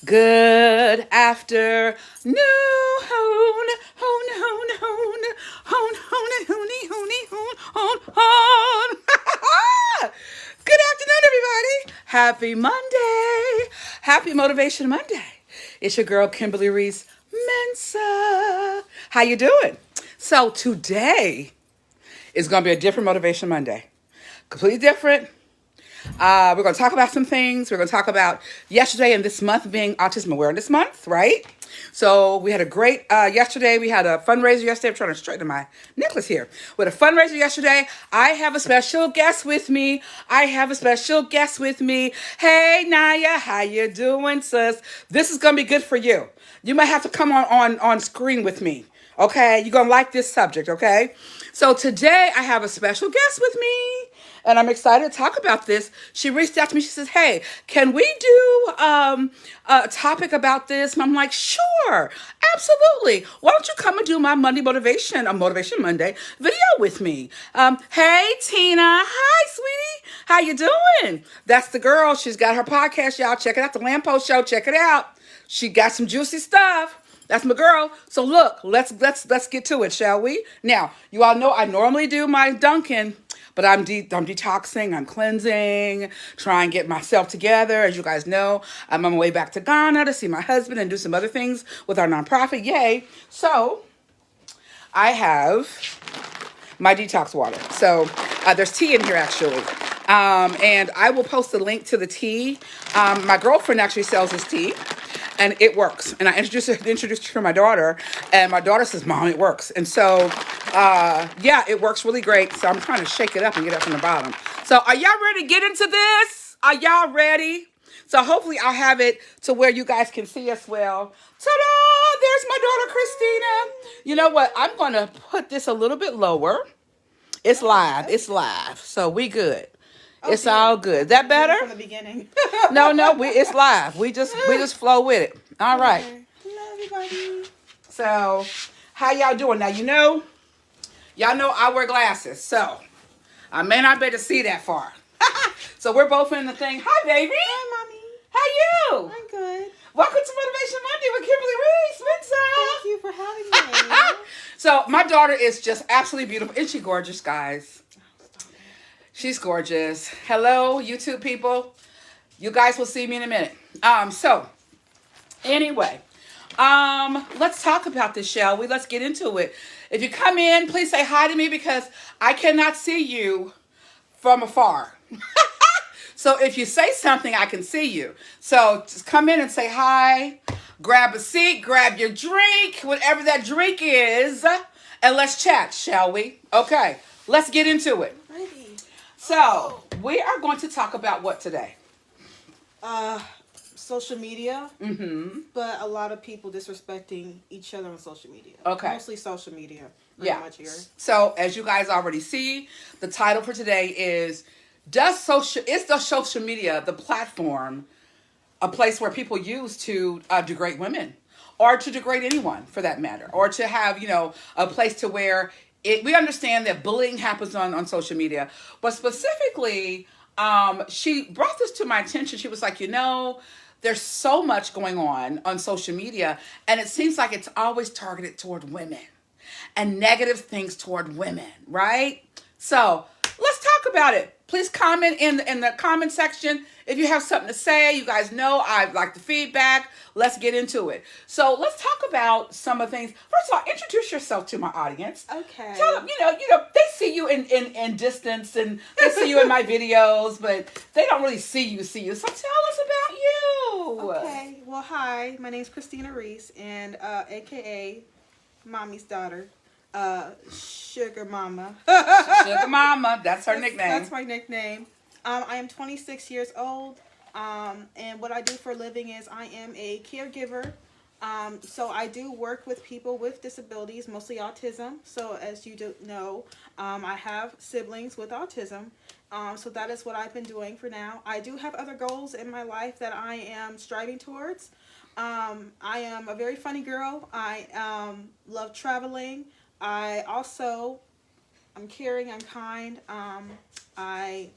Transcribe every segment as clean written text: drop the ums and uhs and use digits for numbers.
Good afternoon. Good afternoon, everybody. Happy Monday. Happy Motivation Monday. It's your girl, Kimberly Reese Mensa. How you doing? So today is going to be a different Motivation Monday. Completely different. We're going to talk about some things. We're going to talk about yesterday and this month being Autism Awareness Month, right? So we had a great, yesterday we had a fundraiser yesterday. I'm trying to straighten my necklace here. We had a fundraiser yesterday. I have a special guest with me. Hey, Naya, how you doing, sis? This is going to be good for you. You might have to come on screen with me. Okay, you're going to like this subject, okay? So today I have a special guest with me, and I'm excited to talk about this. She reached out to me. She says, hey, can we do a topic about this? And I'm like, sure, absolutely. Why don't you come and do my Monday Motivation, a Motivation Monday video with me? Hey, Tina. Hi, sweetie. How you doing? That's the girl. She's got her podcast, y'all. Check it out, The Lamppost Show. Check it out. She got some juicy stuff. That's my girl. So look, let's get to it, shall we? Now, you all know I normally do my Dunkin', but I'm detoxing, I'm cleansing, trying to get myself together. As you guys know, I'm on my way back to Ghana to see my husband and do some other things with our nonprofit. Yay! So I have my detox water. So there's tea in here actually. And I will post a link to the tea. My girlfriend actually sells this tea. And it works. And I introduced her to my daughter. And my daughter says, Mom, it works. And so, yeah, it works really great. So I'm trying to shake it up and get up from the bottom. So are y'all ready to get into this? Are y'all ready? So hopefully I'll have it to where you guys can see us well. Ta-da! There's my daughter, Christina. You know what? I'm going to put this a little bit lower. It's live. It's live. So we good. It's all good. Is that better? From the beginning. No, it's live. We just flow with it. All right. Hello, everybody. So, how y'all doing? Now, y'all know I wear glasses, so I may not be able to see that far. So we're both in the thing. Hi, baby. Hi, Mommy. How you? I'm good. Welcome to Motivation Monday with Kimberly Reese Thank you for having me. So my daughter is just absolutely beautiful. Isn't she gorgeous, guys? She's gorgeous. Hello, YouTube people. You guys will see me in a minute. So anyway, let's talk about this, shall we? Let's get into it. If you come in, please say hi to me because I cannot see you from afar. So if you say something, I can see you. So just come in and say hi, grab a seat, grab your drink, whatever that drink is, and let's chat, shall we? Okay, let's get into it. Ready. So, we are going to talk about what today? Social media. Mm-hmm. But a lot of people disrespecting each other on social media. Okay. Mostly social media. Pretty much here. So, as you guys already see, the title for today is the social media, the platform, a place where people use to degrade women or to degrade anyone for that matter, or to have, a place to where we understand that bullying happens on social media, but specifically, she brought this to my attention. She was like, there's so much going on social media, and it seems like it's always targeted toward women and negative things toward women, right? So let's talk about it. Please comment in the comment section if you have something to say. You guys know I like the feedback. Let's get into it. So let's talk about some of the things. First of all, introduce yourself to my audience. Okay. Tell them, they see you in distance and they see you in my videos, but they don't really see you. So tell us about you. Okay. Well, hi. My name's Christina Reese, and AKA Mommy's daughter. Sugar Mama. Sugar Mama, that's her nickname. That's my nickname. I am 26 years old, and what I do for a living is I am a caregiver. So I do work with people with disabilities, mostly autism. So as you do know, I have siblings with autism. So that is what I've been doing for now. I do have other goals in my life that I am striving towards. I am a very funny girl. I love traveling. I'm caring, I'm kind. I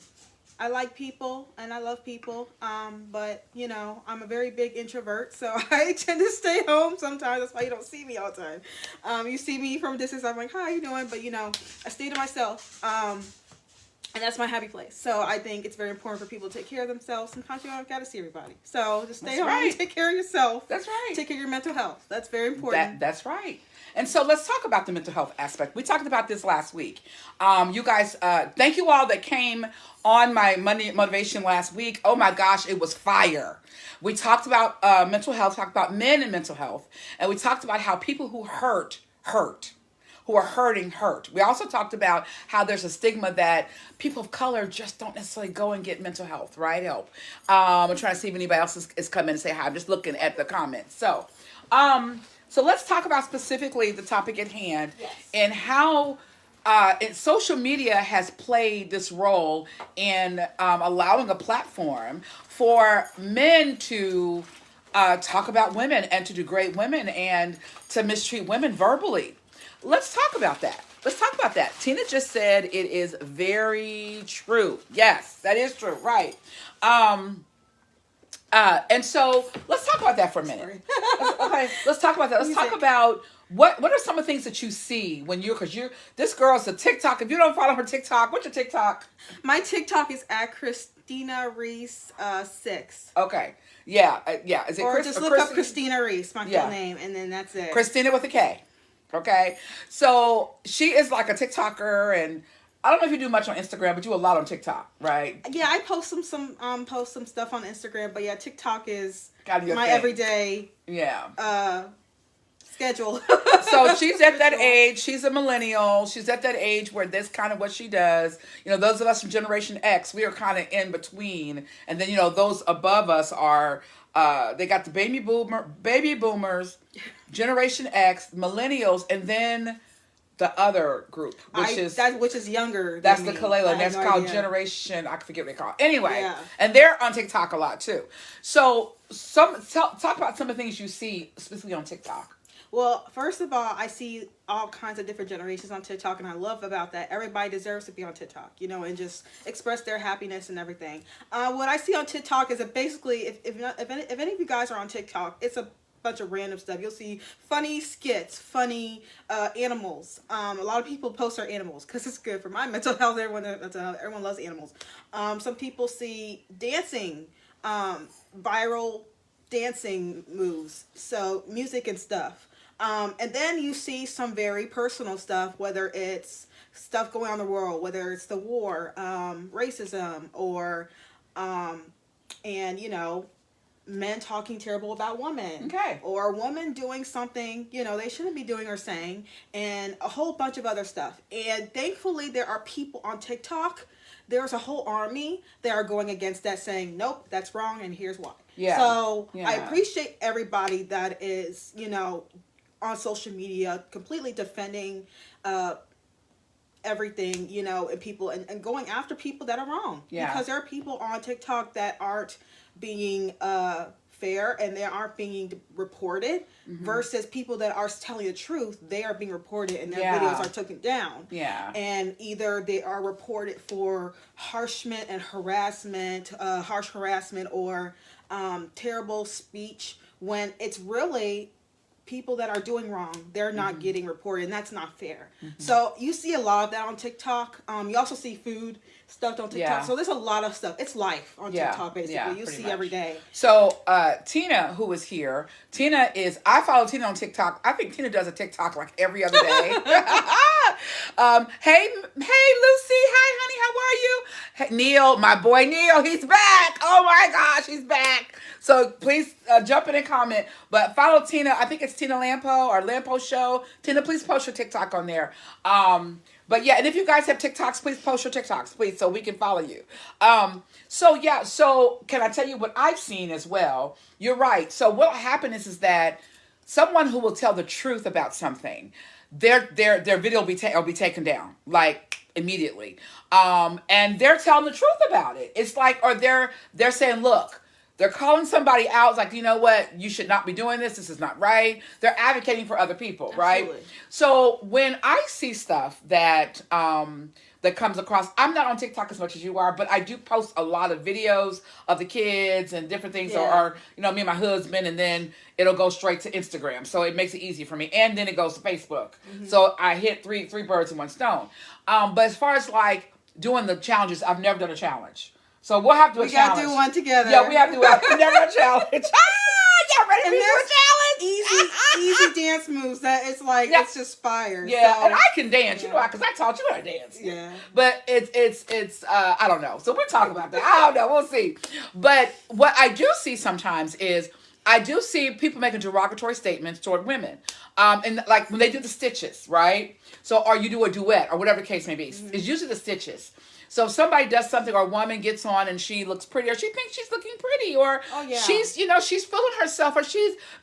I like people and I love people, but I'm a very big introvert, so I tend to stay home sometimes. That's why you don't see me all the time. You see me from a distance. I'm like, "Hi, how you doing?" But I stay to myself, and that's my happy place. So I think it's very important for people to take care of themselves. Sometimes you don't gotta see everybody, so just stay home, right. take care of yourself. That's right. Take care of your mental health. That's very important. That's right. And so let's talk about the mental health aspect. We talked about this last week. You guys, thank you all that came on my Monday Motivation last week. Oh my gosh, it was fire. We talked about mental health, talked about men and mental health, and we talked about how people who hurt, who are hurting, hurt. We also talked about how there's a stigma that people of color just don't necessarily go and get mental health, right? Help. I'm trying to see if anybody else is coming and say hi. I'm just looking at the comments. So let's talk about specifically the topic at hand. Yes. And how social media has played this role in allowing a platform for men to talk about women and to degrade women and to mistreat women verbally. Let's talk about that. Let's talk about that. Tina just said it is very true. Yes, that is true. Right. And so let's talk about that for a minute. Okay, let's talk about that. Let's talk about what are some of the things that you see when this girl's a TikTok. If you don't follow her TikTok, what's your TikTok? My TikTok is at Christina Reese 6. Okay. Yeah. Is it or just look up Christina Reese, my full name, and then that's it. Christina with a K. Okay. So she is like a TikToker, and I don't know if you do much on Instagram, but you do a lot on TikTok, right? Yeah, I post some stuff on Instagram, but yeah, TikTok is my thing. everyday schedule. So she's at that age. She's a millennial. She's at that age where that's kind of what she does. Those of us from Generation X, we are kind of in between, and then those above us are. They got the baby boomers, Generation X, millennials, and then the other group, which is younger. That's the Kalila, and that's called Generation. I forget what they call it. Anyway, yeah. And they're on TikTok a lot too. So talk about some of the things you see specifically on TikTok. Well, first of all, I see all kinds of different generations on TikTok, and I love about that. Everybody deserves to be on TikTok, and just express their happiness and everything. What I see on TikTok is that basically, if any of you guys are on TikTok, it's a bunch of random stuff. You'll see funny skits, funny animals. A lot of people post their animals because it's good for my mental health. Everyone loves animals. Some people see dancing, viral dancing moves, so music and stuff. And then you see some very personal stuff, whether it's stuff going on in the world, whether it's the war, racism, or men talking terrible about women. Okay. Or a woman doing something, they shouldn't be doing or saying, and a whole bunch of other stuff. And thankfully, there are people on TikTok. There's a whole army that are going against that, saying, nope, that's wrong, and here's why. Yeah. So yeah. I appreciate everybody that is, on social media, completely defending everything, and people, and going after people that are wrong. Yeah. Because there are people on TikTok that aren't being fair, and they aren't being reported, versus people that are telling the truth. They are being reported, and their videos are taken down. Yeah. And either they are reported for harsh harassment, or terrible speech, when it's really people that are doing wrong. They're not getting reported, and that's not fair. So you see a lot of that on TikTok. You also see food stuff on TikTok. Yeah. So there's a lot of stuff. It's life on TikTok, basically. Yeah, you see much. every day. So Tina, who is here, I follow Tina on TikTok. I think Tina does a TikTok like every other day. Hey Lucy, hi honey, how are you? Hey, Neil, my boy Neil, he's back. Oh my gosh, he's back. So please jump in and comment. But follow Tina. I think it's Tina Lampo or Lampo Show. Tina, please post your TikTok on there. But yeah, and if you guys have TikToks, please post your TikToks, please, so we can follow you. So can I tell you what I've seen as well? You're right. So what will happen is that someone who will tell the truth about something, their video will be taken down, like immediately. And they're telling the truth about it. It's like, or they're saying, look, they're calling somebody out, like, you know what, you should not be doing this. This is not right. They're advocating for other people, right? Absolutely. So when I see stuff that that comes across. I'm not on TikTok as much as you are, but I do post a lot of videos of the kids and different things, or me and my husband, and then it'll go straight to Instagram. So it makes it easy for me, and then it goes to Facebook. So I hit three birds in one stone. But as far as like doing the challenges, I've never done a challenge. So we'll have to do a challenge. We gotta do one together. Yeah, we have to do a never a challenge. Y'all ready to do a challenge? Easy dance moves that it's like it's just fire. Yeah, so, and I can dance, because I taught you how to dance. Yeah. But it's I don't know. So we'll talk about that. I don't know. We'll see. But what I do see sometimes is I do see people making derogatory statements toward women. And like when they do the stitches, right? So or you do a duet or whatever the case may be. It's usually the stitches. So if somebody does something, or a woman gets on and she looks pretty, or she thinks she's looking pretty, or she's feeling herself, or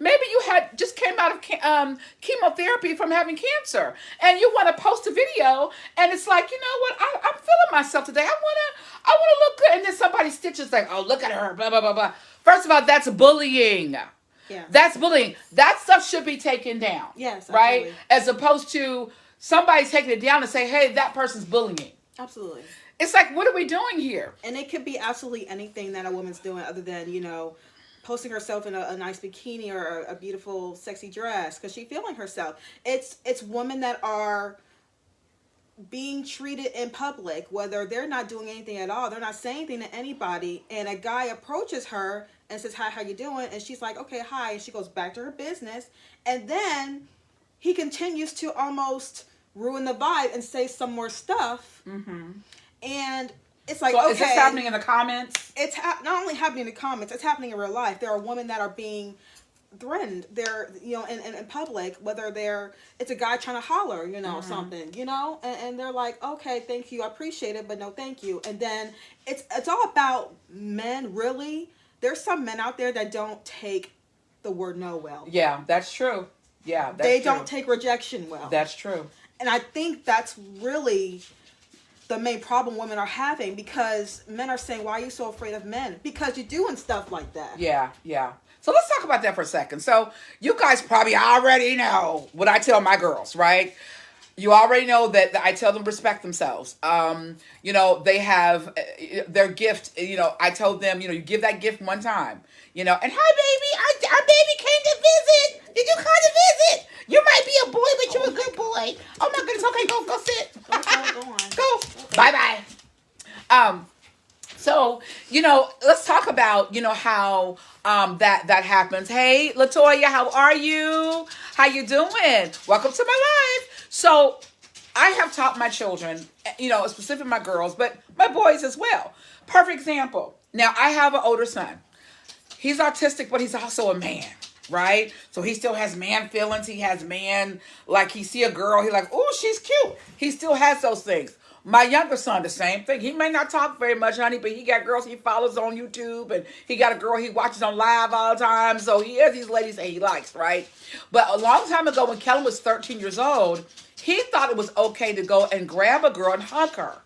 maybe you just came out of chemotherapy from having cancer, and you want to post a video, and it's like, you know what, I'm feeling myself today. I wanna look good, and then somebody stitches like, oh, look at her, blah blah blah blah. First of all, that's bullying. Yeah. That's bullying. That stuff should be taken down. Yes, right. As opposed to somebody taking it down and say, hey, that person's bullying. Absolutely. It's like, what are we doing here? And it could be absolutely anything that a woman's doing other than, posting herself in a nice bikini or a beautiful, sexy dress because she's feeling herself. It's women that are being treated in public, whether they're not doing anything at all, they're not saying anything to anybody, and a guy approaches her and says, hi, how you doing? And she's like, okay, hi. And she goes back to her business. And then he continues to almost ruin the vibe and say some more stuff. Mm-hmm. And it's like, so is this happening in the comments? It's not only happening in the comments, it's happening in real life. There are women that are being threatened. They're, in public, whether it's a guy trying to holler, something, and they're like, okay, thank you, I appreciate it, but no thank you. And then it's all about men, really. There's some men out there that don't take the word no well. Yeah, that's true. Yeah, that's They true. don't take rejection well. That's true. And I think that's really the main problem women are having, because men are saying, why are you so afraid of men? Because you're doing stuff like that. Yeah. So let's talk about that for a second. So you guys probably already know what I tell my girls, right? You already know that I tell them respect themselves. They have their gift. I told them, you give that gift one time. And hi, baby, our baby came to visit. Did you come to visit? You might be a boy, but you're a good boy. Oh my goodness. Okay, go sit. Go on. Go. Bye. So, let's talk about, how that happens. Hey, Latoya, how are you? How you doing? Welcome to my life. So, I have taught my children, specifically my girls, but my boys as well. Perfect example. Now, I have an older son. He's autistic, but he's also a man, right? So he still has man feelings. He has man, like he see a girl, he's like, oh, she's cute. He still has those things. My younger son, the same thing. He may not talk very much, honey, but he got girls he follows on YouTube, and he got a girl he watches on live all the time. So he has these ladies that he likes, right? But a long time ago, when Kellen was 13 years old, he thought it was okay to go and grab a girl and hug her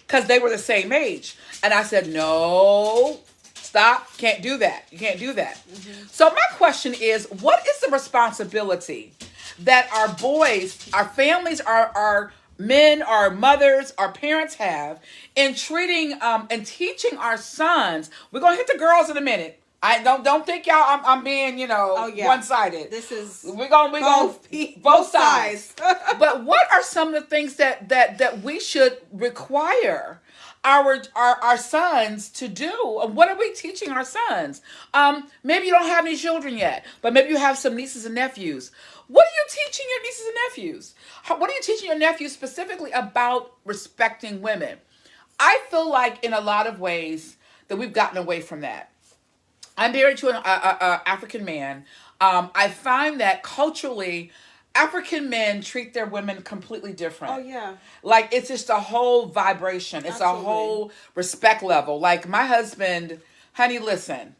because they were the same age. And I said, no, stop. Can't do that. You can't do that. Mm-hmm. So my question is, what is the responsibility that our boys, our families, our men, our mothers, our parents have in treating and teaching our sons? We're gonna hit the girls in a minute. I don't think y'all I'm being one-sided. This is we're gonna both sides. But what are some of the things that we should require our sons to do? What are we teaching our sons? Maybe you don't have any children yet, but maybe you have some nieces and nephews. What are you teaching your nieces and nephews? What are you teaching your nephews specifically about respecting women? I feel like in a lot of ways that we've gotten away from that. I'm married to an African man. I find that culturally, African men treat their women completely different. Oh, yeah. Like, it's just a whole vibration. It's Absolutely. a whole respect level. Like, my husband, honey, listen,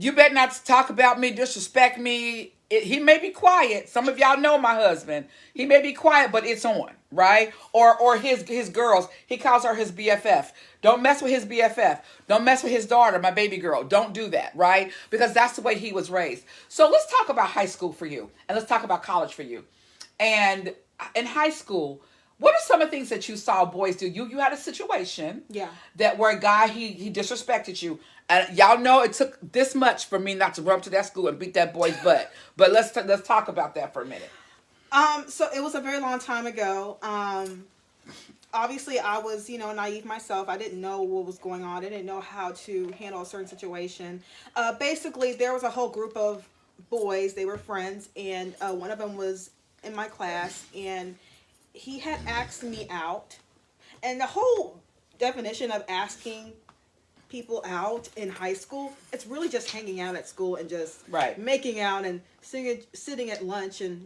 you better not talk about me, disrespect me. He may be quiet. Some of y'all know my husband. He may be quiet, but it's on, right? Or his girls. He calls her his BFF. Don't mess with his BFF. Don't mess with his daughter, my baby girl. Don't do that, right? Because that's the way he was raised. So let's talk about high school for you, and let's talk about college for you. And in high school, What are some of the things that you saw boys do? You had a situation, Yeah. that where a guy he disrespected you, and y'all know it took this much for me not to run up to that school and beat that boy's butt. But let's talk about that for a minute. So it was a very long time ago. Obviously I was, naive myself. I didn't know what was going on. I didn't know how to handle a certain situation. Basically, there was a whole group of boys. They were friends, and one of them was in my class, and he had asked me out. And the whole definition of asking people out in high school, it's really just hanging out at school and just Right. making out and sitting at lunch and,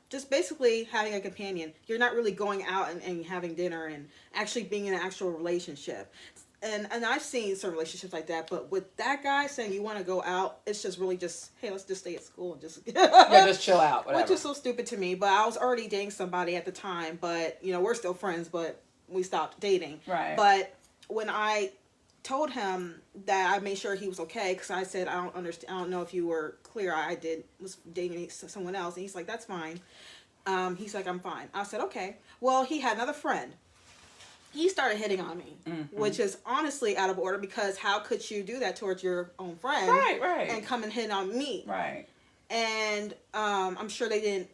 just basically having a companion. You're not really going out and having dinner and actually being in an actual relationship. And I've seen some relationships like that, but with that guy saying you want to go out, it's just really just, hey, let's just stay at school and just Yeah, just chill out, whatever. which is so stupid to me. But I was already dating somebody at the time, but we're still friends, but we stopped dating. Right. But when I told him that, I made sure he was okay, because I said, I don't understand, I don't know if you were clear, was dating someone else, and he's like, that's fine. He's like, I'm fine. I said, okay. Well, he had another friend. He started hitting on me, which is honestly out of order, because how could you do that towards your own friend? Right. And come and hit on me? Right. And I'm sure they didn't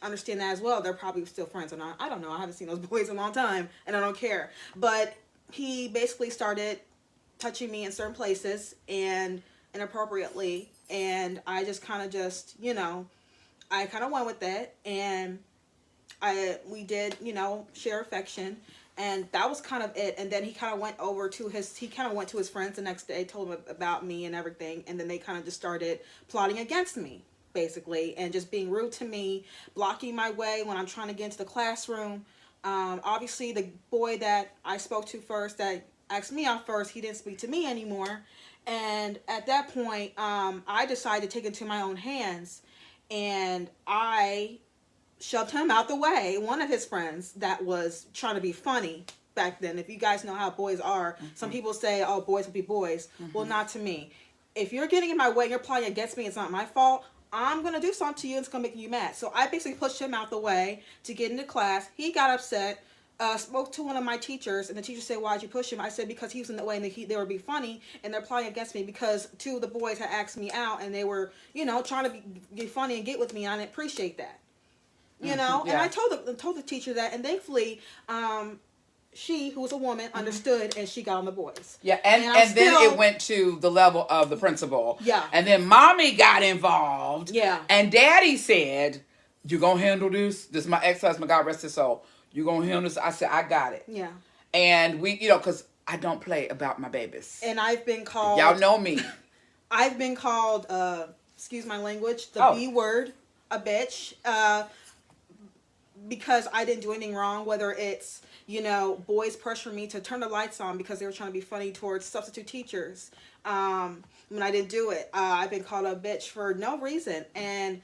understand that as well. They're probably still friends or not. I don't know. I haven't seen those boys in a long time, and I don't care. But he basically started touching me in certain places and inappropriately, and I just kind of I kind of went with that, and we did share affection, and that was kind of it. And then he kind of went to his friends the next day, told them about me and everything, and then they kind of just started plotting against me, basically, and just being rude to me, blocking my way when I'm trying to get into the classroom. Obviously, the boy that I spoke to first, that asked me out first, he didn't speak to me anymore. And at that point, I decided to take it into my own hands, and I shoved him out the way. One of his friends that was trying to be funny back then. If you guys know how boys are, some people say, oh, boys will be boys. Well, not to me. If you're getting in my way and you're plotting against me, it's not my fault. I'm going to do something to you, and it's going to make you mad. So I basically pushed him out the way to get into class. He got upset, spoke to one of my teachers, and the teacher said, why'd you push him? I said, because he was in the way, and they were being funny, and they're plotting against me, because two of the boys had asked me out, and they were, trying to be funny and get with me, and I didn't appreciate that. And I told the teacher that, and thankfully, she, who was a woman, understood, and she got on the boys. Yeah, and then it went to the level of the principal. Yeah. And then mommy got involved. Yeah. And daddy said, you gonna handle this? This is my ex-husband, God rest his soul. You gonna handle this? I said, I got it. Yeah. And we, because I don't play about my babies. And I've been called... Y'all know me. I've been called, excuse my language, the B word, a bitch, because I didn't do anything wrong, whether it's, boys pressure me to turn the lights on because they were trying to be funny towards substitute teachers. When I didn't do it, I've been called a bitch for no reason. And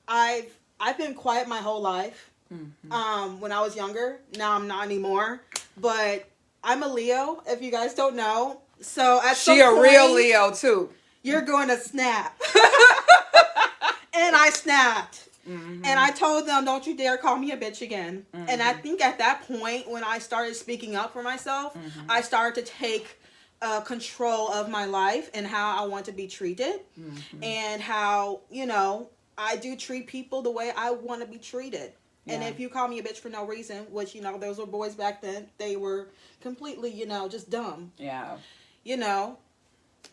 I've been quiet my whole life. When I was younger. Now I'm not anymore. But I'm a Leo, if you guys don't know. So at some point, real Leo too. You're going to snap. And I snapped. And I told them, don't you dare call me a bitch again. And I think at that point, when I started speaking up for myself, I started to take control of my life and how I want to be treated. And how, I do treat people the way I want to be treated. Yeah. And if you call me a bitch for no reason, which, those were boys back then, they were completely, just dumb. Yeah.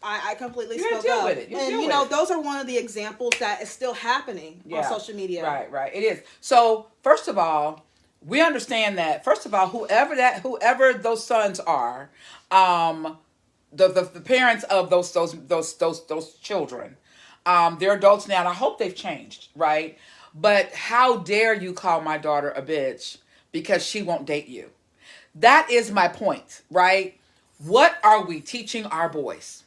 I completely you spoke deal up. With it. And, those are one of the examples that is still happening on social media. Right. It is. So, first of all, we understand that, first of all, whoever those sons are, the parents of those children, they're adults now, and I hope they've changed, right? But how dare you call my daughter a bitch because she won't date you? That is my point, right? What are we teaching our boys?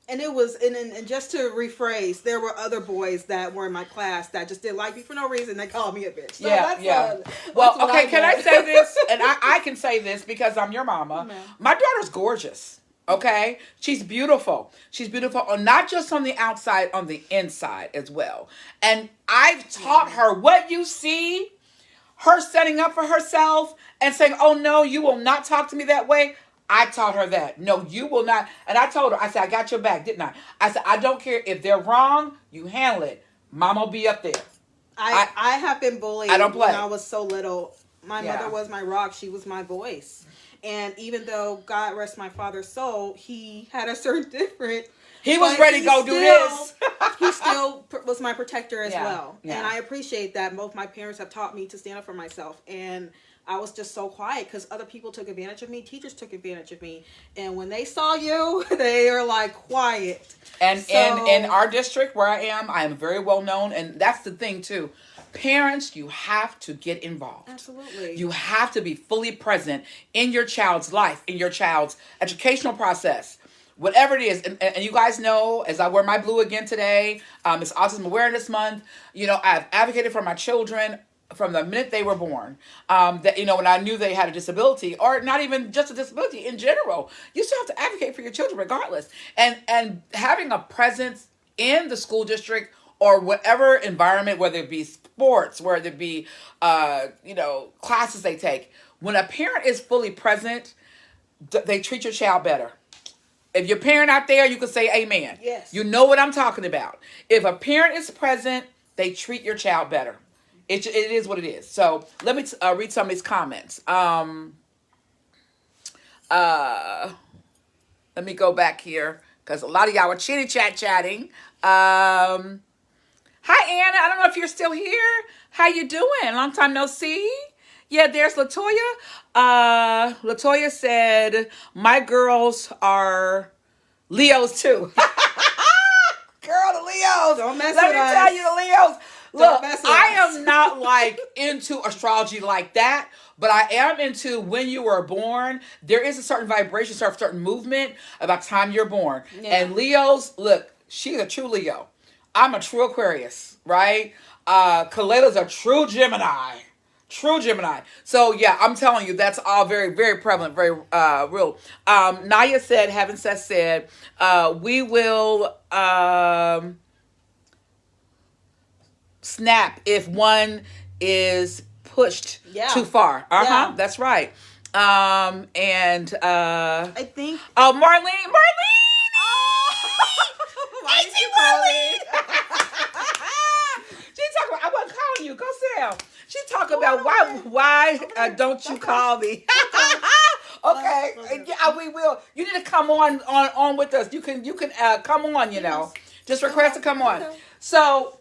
And it was, and just to rephrase, there were other boys that were in my class that just didn't like me for no reason. They called me a bitch. So Well, okay, can I say this? And I can say this because I'm your mama. No. My daughter's gorgeous. Okay? She's beautiful. She's beautiful, not just on the outside, on the inside as well. And I've taught her what you see, her setting up for herself and saying, oh no, you will not talk to me that way. I taught her that. No, you will not. And I told her, I said, I got your back, didn't I? I said, I don't care if they're wrong, you handle it. Mama will be up there. I have been bullied I don't play. when I was so little. My mother was my rock. She was my voice. And even though God rest my father's soul, he had a certain different. He was ready to go do this. He still was my protector as well. Yeah. And I appreciate that. Both my parents have taught me to stand up for myself. And I was just so quiet because other people took advantage of me. Teachers took advantage of me. And when they saw you, they are like quiet. And in our district where I am very well known. And that's the thing too. Parents, you have to get involved. Absolutely. You have to be fully present in your child's life, in your child's educational process. Whatever it is, and you guys know, as I wear my blue again today, it's Autism Awareness Month. You know, I've advocated for my children from the minute they were born. That, you know, when I knew they had a disability, or not even just a disability in general, you still have to advocate for your children regardless. And having a presence in the school district or whatever environment, whether it be sports, whether it be classes they take, when a parent is fully present, they treat your child better. If you're a parent out there, you can say amen. Yes. You know what I'm talking about. If a parent is present, they treat your child better. It is what it is. So let me read some of these comments. Let me go back here because a lot of y'all were chatting. Hi, Anna. I don't know if you're still here. How you doing? Long time no see. Yeah, there's Latoya. Latoya said, my girls are Leos too. Girl, the Leos. Don't mess Let with me us. tell you, the Leos. Look, Don't mess with I us. am not like into astrology like that, but I am into when you were born. There is a certain vibration, certain movement about time you're born. Yeah. And Leos, look, she's a true Leo. I'm a true Aquarius, right? Kalela's a true Gemini. True Gemini. So yeah, I'm telling you, that's all very, very prevalent, very real. Naya said, having said, we will snap if one is pushed too far. Yeah. That's right. I think. Oh, Marlene. Why did you call me? She talking about, I wasn't calling you. Go sit down. She talking about why don't you call me? Okay. Yeah, we will. You need to come on with us. You can come on, you know. Just request to come on. Okay. So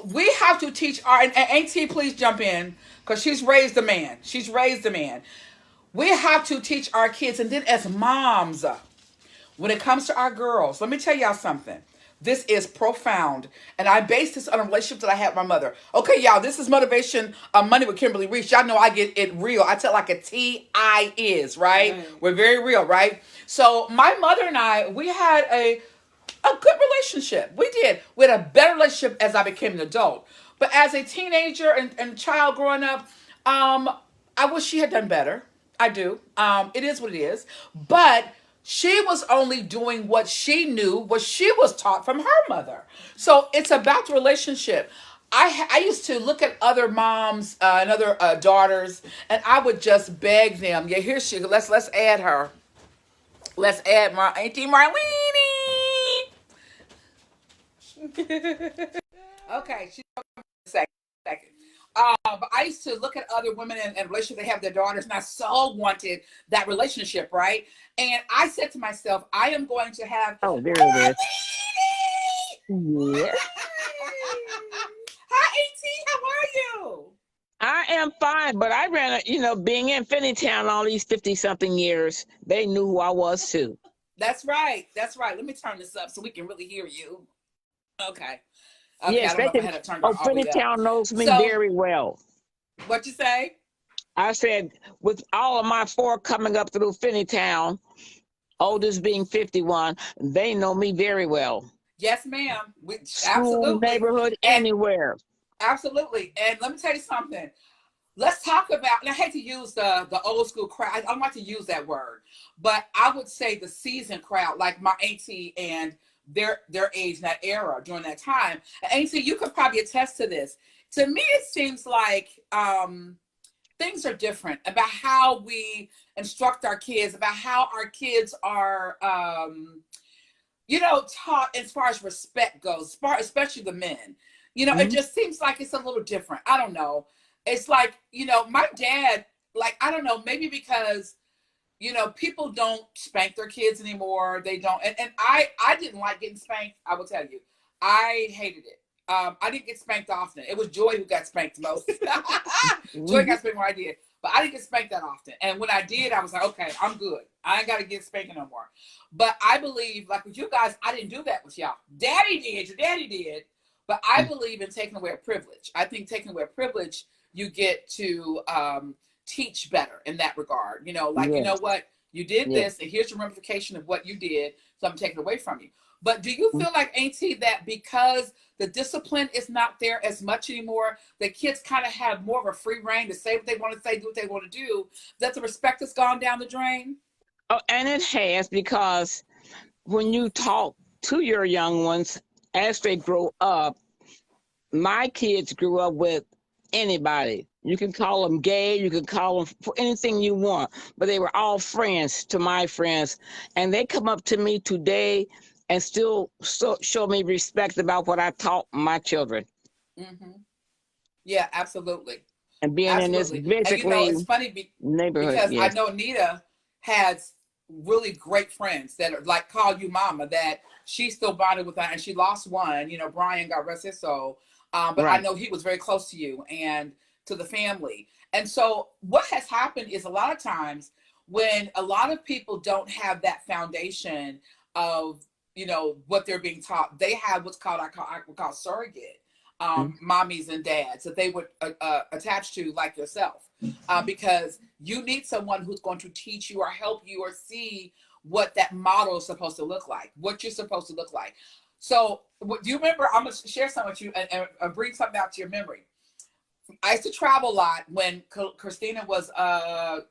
we have to teach our, and Auntie, please jump in, because she's raised a man. We have to teach our kids, and then as moms, when it comes to our girls, let me tell y'all something. This is profound. And I base this on a relationship that I had with my mother. Okay, y'all, this is Motivation Monday with Kimberly Reese. Y'all know I get it real. I tell like a T.I. is, right? We're very real, right? So my mother and I, we had a good relationship. We did. We had a better relationship as I became an adult. But as a teenager and child growing up, I wish she had done better. I do. It is what it is. But she was only doing what she knew, what she was taught from her mother. So it's about the relationship. I used to look at other moms and other daughters, and I would just beg them. Yeah, here she. Let's add her. Let's add Auntie Marlene. Okay, she's a second. But I used to look at other women and relationships they have their daughters, and I so wanted that relationship, right? And I said to myself, I am going to have. Oh, there it is. Yeah. Hi, AT. How are you? I am fine, but I ran, being in Finneytown all these 50-something years, they knew who I was too. That's right. Let me turn this up so we can really hear you. Okay. Yes, I don't know if I had it turned all the way up. Finneytown knows me very well. What you say? I said, with all of my 4 coming up through Finneytown, oldest being 51, they know me very well. Yes, ma'am. School, Absolutely. neighborhood, anywhere. Absolutely. And let me tell you something. Let's talk about, and I hate to use the old school crowd. I don't like to use that word, but I would say the seasoned crowd, like my auntie and their age, that era, during that time. And auntie, you could probably attest to this. To me, it seems like things are different about how we instruct our kids, about how our kids are, taught as far as respect goes, especially the men. It Mhm. just seems like it's a little different. I don't know. It's like, my dad, like, I don't know, maybe because people don't spank their kids anymore. They don't. And I didn't like getting spanked. I will tell you, I hated it. I didn't get spanked often. It was Joy who got spanked most. Joy Mhm. got spanked when I did, but I didn't get spanked that often. And when I did, I was like, okay, I'm good. I ain't got to get spanking no more. But I believe, like with you guys, I didn't do that with y'all. Daddy did. Your daddy did. But I believe in taking away a privilege. I think taking away a privilege, you get to teach better in that regard. Like, you know Yes. what? You did Yes. this, and here's your ramification of what you did, so I'm taking it away from you. But do you Mhm. feel like, Auntie, that because the discipline is not there as much anymore, the kids kind of have more of a free reign to say what they want to say, do what they want to do, that the respect has gone down the drain? Oh, and it has, because when you talk to your young ones as they grow up, my kids grew up with anybody. You can call them gay, you can call them for anything you want, but they were all friends to my friends. And they come up to me today and still show me respect about what I taught my children. Mm-hmm. Yeah, absolutely. And being in this Absolutely. And basically it's funny neighborhood, because I yes. know Nita has really great friends that are like call you mama, that she's still bonded with, and she lost one, Brian, God rest his soul. But I Right. know he was very close to you and to the family. And so what has happened is a lot of times when a lot of people don't have that foundation of, what they're being taught, they have what's called, I would call surrogate mommies and dads that they would attach to, like yourself, because you need someone who's going to teach you or help you or see what that model is supposed to look like, what you're supposed to look like. So, do you remember? I'm gonna share something with you and bring something out to your memory. I used to travel a lot when Christina was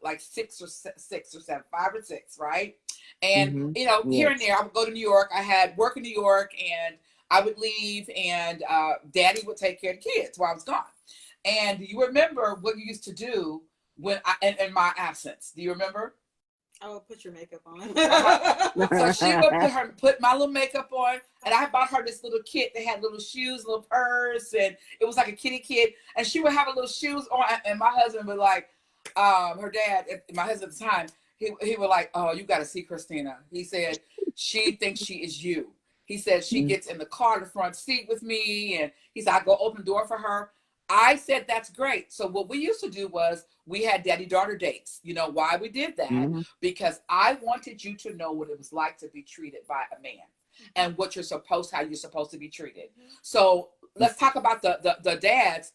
like 6 or 7, 5 or 6, right? And Mm-hmm. here and Yes. there, I would go to New York. I had work in New York, and I would leave, and Daddy would take care of the kids while I was gone. And do you remember what you used to do when in my absence? Do you remember? I will put your makeup on. Uh-huh. So she would put my little makeup on, and I bought her this little kit. They had little shoes, little purse, and it was like a kitty kit. And she would have a little shoes on, and my husband would like, her dad, my husband at the time, he would like, oh, you got to see Christina. He said she thinks she is you. He said she gets in the car, the front seat with me, and he said I go open the door for her. I said that's great. So what we used to do was we had daddy daughter dates. You know why we did that? Mm-hmm. Because I wanted you to know what it was like to be treated by a man and how you're supposed to be treated. So let's talk about the dads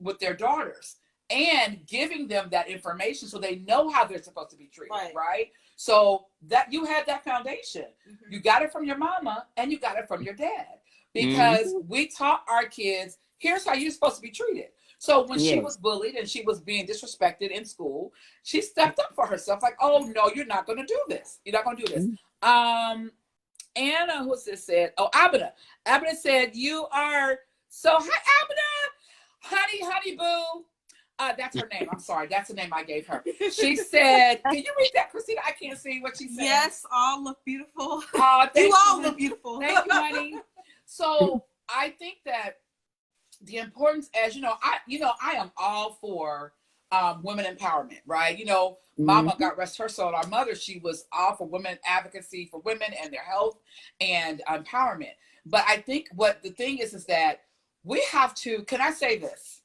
with their daughters and giving them that information so they know how they're supposed to be treated, right? So that you had that foundation. You got it from your mama and you got it from your dad because Mm-hmm. we taught our kids, here's how you're supposed to be treated. So when she was Yes. bullied and she was being disrespected in school, she stepped up for herself, like, oh no, you're not gonna do this. You're not gonna do this. Anna, who's this said? Oh, Abida. Abida said, you are so hi, Abida, honey boo. That's her name. I'm sorry. That's the name I gave her. She said, can you read that, Christina? I can't see what she said. Yes, all look beautiful. Thank You you, all honey. look beautiful. Thank you, honey. So I think that the importance, as I am all for women empowerment, right? Mama, Mm-hmm. God rest her soul, our mother, she was all for women advocacy for women and their health and empowerment. But I think what the thing is that we have to, can I say this?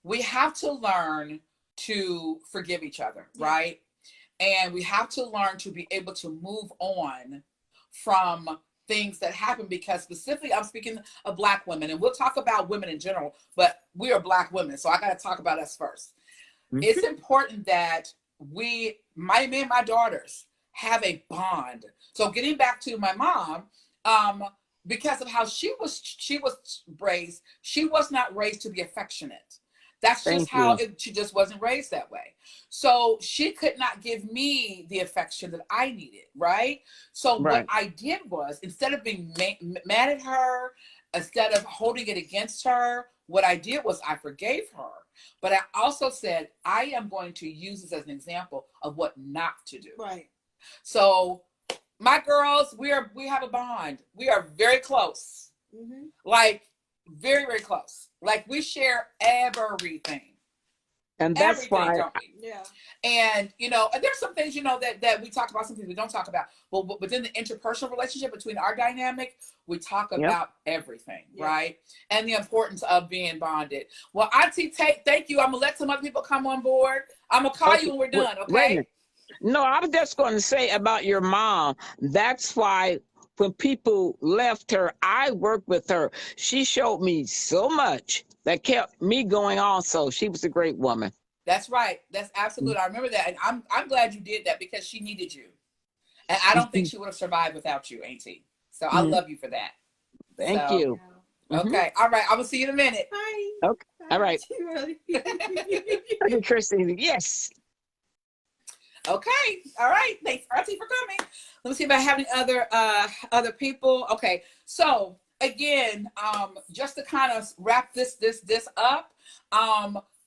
We have to learn to forgive each other, right? And we have to learn to be able to move on from things that happen, because specifically I'm speaking of Black women, and we'll talk about women in general, but we are Black women, so I got to talk about us first. It's important that me and my daughters have a bond. So getting back to my mom, because of how she was raised, she was not raised to be affectionate. That's just Thank how you. she just wasn't raised that way. So she could not give me the affection that I needed, right? So what Right. I did was, instead of being mad at her, instead of holding it against her, what I did was I forgave her, but I also said, I am going to use this as an example of what not to do. Right. So my girls, we have a bond. We are very close. Mm-hmm. Like very, very close. Like we share everything. And that's Everything, why, don't we? Yeah. And there's some things that we talk about, some things we don't talk about. But within the interpersonal relationship between our dynamic, we talk Yep. about everything, Yeah. right? And the importance of being bonded. Well, Auntie Tate, thank you. I'm gonna let some other people come on board. I'm gonna call you when we're done, wait a okay? minute. No, I was just going to say about your mom. That's why when people left her, I worked with her. She showed me so much that kept me going also. She was a great woman. That's right. That's absolute. I remember that, and I'm glad you did that because she needed you, and I don't think she would have survived without you, Auntie. So I love you for that. Thank So, you. okay, all right. I will see you in a minute. Hi. Okay. All right. Okay, Christine. Yes. Okay. All right. Thanks, Auntie, for coming. Let me see if I have any other people. Okay. So again, just to kind of wrap this up,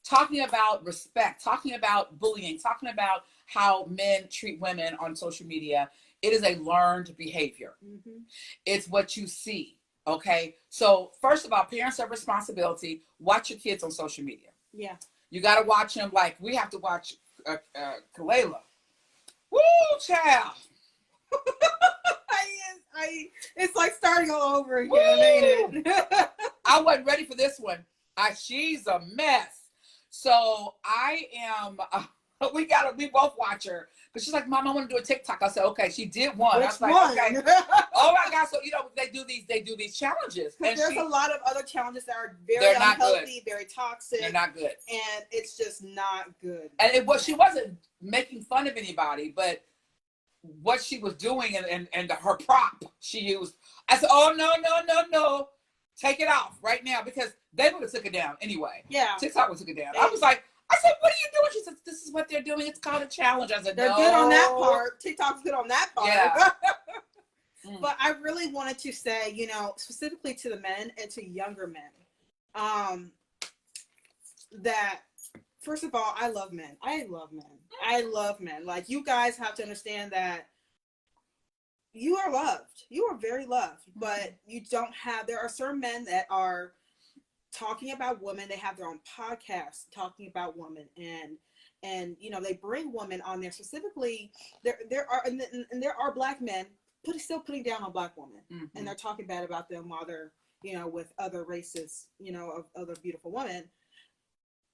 talking about respect, talking about bullying, talking about how men treat women on social media. It is a learned behavior. Mm-hmm. It's what you see. Okay. So first of all, parents have responsibility. Watch your kids on social media. Yeah. You got to watch them. Like we have to watch Kalela. Woo, child. It's like starting all over again, ain't it? I wasn't ready for this one. She's a mess. So I am, we both watch her. But she's like, Mom, I want to do a TikTok. I said, okay, she did one. Which I was like, one? okay. Oh my God. So, they do these challenges. And There's a lot of other challenges that are very they're not unhealthy, good. very toxic. They're not good. And it's just not good. And she wasn't making fun of anybody, but what she was doing and her prop she used. I said, oh, no. Take it off right now because they would have took it down anyway. Yeah. TikTok would have took it down. I said, what are you doing? She said, this is what they're doing. It's called a challenge. I said, they're good on that part. TikTok's good on that part. Yeah. But I really wanted to say, specifically to the men and to younger men, that first of all, I love men. I love men. Like, you guys have to understand that you are loved. You are very loved, but you don't have, there are certain men that are talking about women. They have their own podcast talking about women, and they bring women on there specifically. There are black men still putting down on black women, and they're talking bad about them while they're with other races, of other beautiful women.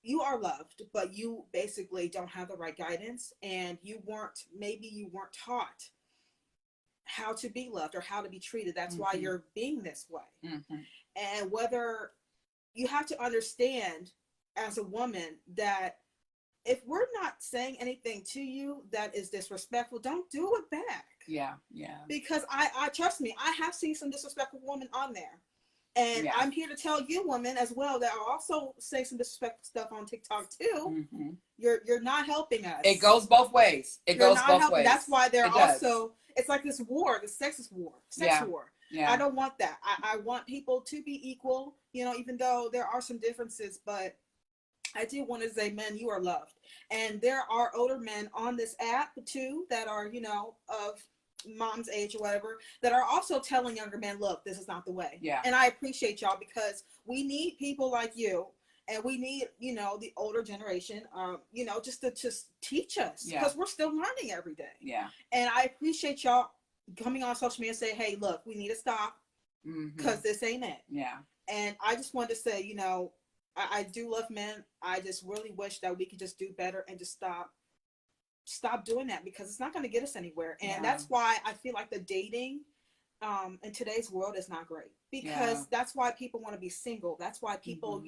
You are loved, but you basically don't have the right guidance, and maybe you weren't taught how to be loved or how to be treated. That's why you're being this way. And whether you have to understand as a woman that if we're not saying anything to you that is disrespectful, don't do it back. Yeah. Because I trust me, I have seen some disrespectful women on there. And I'm here to tell you, women, as well, that I also say some disrespectful stuff on TikTok too. You're not helping us. It goes both ways. Ways. That's why it's like this war, the sexist war, war. Yeah. I don't want that. I want people to be equal, even though there are some differences, but I do want to say, men, you are loved. And there are older men on this app too that are, of mom's age or whatever, that are also telling younger men, look, this is not the way. Yeah. And I appreciate y'all, because we need people like you, and we need, the older generation, just to teach us, because we're still learning every day. Yeah. And I appreciate y'all coming on social media and say, hey, look, we need to stop, because this ain't it. Yeah. And I just wanted to say, I do love men. I just really wish that we could just do better and just stop doing that, because it's not going to get us anywhere. And that's why I feel like the dating in today's world is not great, because that's why people want to be single. That's why people,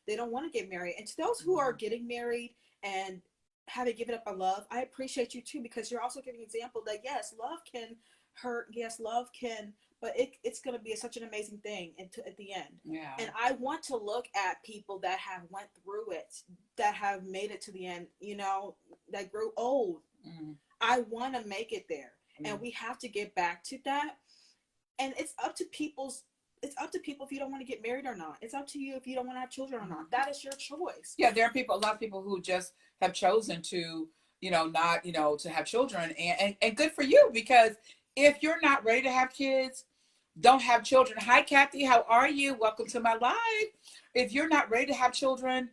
they don't want to get married. And to those who are getting married and having given up on love, I appreciate you too, because you're also giving an example that yes, love can hurt. Yes, love can, but it's going to be such an amazing thing at the end. Yeah. And I want to look at people that have went through it, that have made it to the end, that grew old. I want to make it there. And we have to get back to that. And it's up to people's it's up to people if you don't want to get married or not. It's up to you if you don't want to have children or not. That is your choice. Yeah, there are people, a lot of people who just have chosen to, not, to have children, and good for you, because if you're not ready to have kids, don't have children. Hi, Kathy, how are you? Welcome to my live. If you're not ready to have children,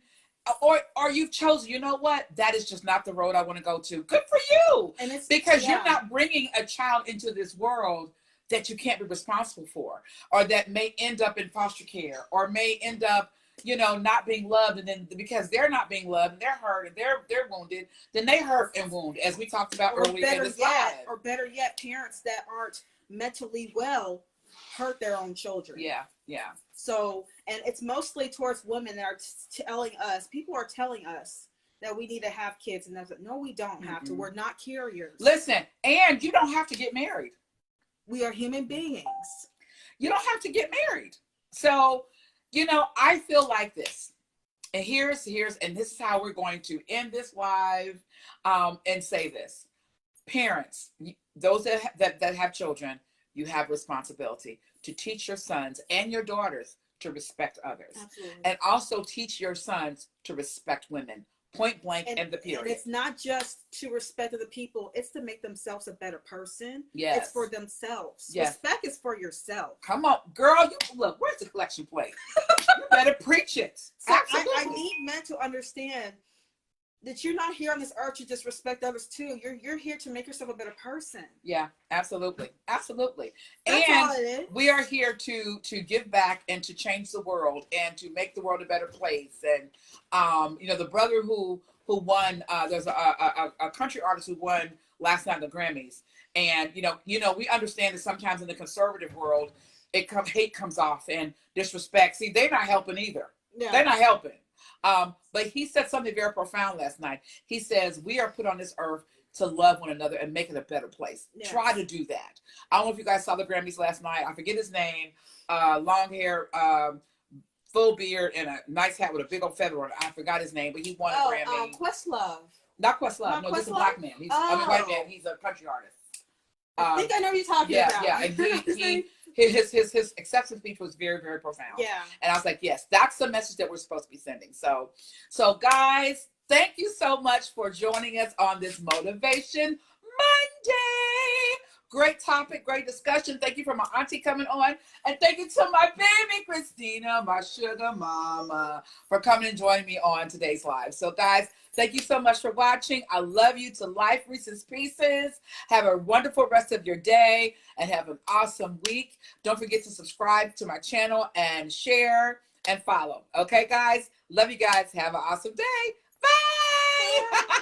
or you've chosen, you know what, that is just not the road I want to go to. Good for you. And it's because you're not bringing a child into this world that you can't be responsible for, or that may end up in foster care, or may end up, not being loved. And then because they're not being loved and they're hurt and they're wounded, then they hurt and wound, as we talked about earlier in this live. Or better yet, parents that aren't mentally well hurt their own children. Yeah, yeah. So, and it's mostly towards women that are telling us, people are telling us that we need to have kids, and that's like, no, we don't have to. We're not carriers. Listen, and you don't have to get married. We are human beings. You don't have to get married. So, I feel like this. And and this is how we're going to end this live, and say this. Parents, those that have children, you have responsibility to teach your sons and your daughters to respect others. Absolutely. And also teach your sons to respect women. Point blank, and the period. And it's not just to respect other people, it's to make themselves a better person. Yes. It's for themselves. Yes. Respect is for yourself. Come on, girl, look, where's the collection plate? You better preach it. So Absolutely. I need men to understand that you're not here on this earth to just respect others too. You're here to make yourself a better person. Yeah, absolutely. Absolutely. That's all it is. We are here to give back and to change the world and to make the world a better place. And the brother who won, there's a country artist who won last night the Grammys. And we understand that sometimes in the conservative world, hate comes off and disrespect. See, they're not helping either. Yeah. They're not helping. But he said something very profound last night. He says, we are put on this earth to love one another and make it a better place. Yes. Try to do that. I don't know if you guys saw the Grammys last night. I forget his name. Long hair, full beard, and a nice hat with a big old feather on it. I forgot his name, but he won a Grammy. Questlove. Not Questlove. No, this is a black man. White man. He's a country artist. I think I know who you're talking about. Yeah, and his acceptance speech was very, very profound. Yeah. And I was like, yes, that's the message that we're supposed to be sending. So guys, thank you so much for joining us on this Motivation Monday. Great topic, great discussion. Thank you for my auntie coming on. And thank you to my baby, Christina, my sugar mama, for coming and joining me on today's live. So guys, thank you so much for watching. I love you to life, Reese's Pieces. Have a wonderful rest of your day and have an awesome week. Don't forget to subscribe to my channel and share and follow. Okay, guys? Love you guys. Have an awesome day. Bye.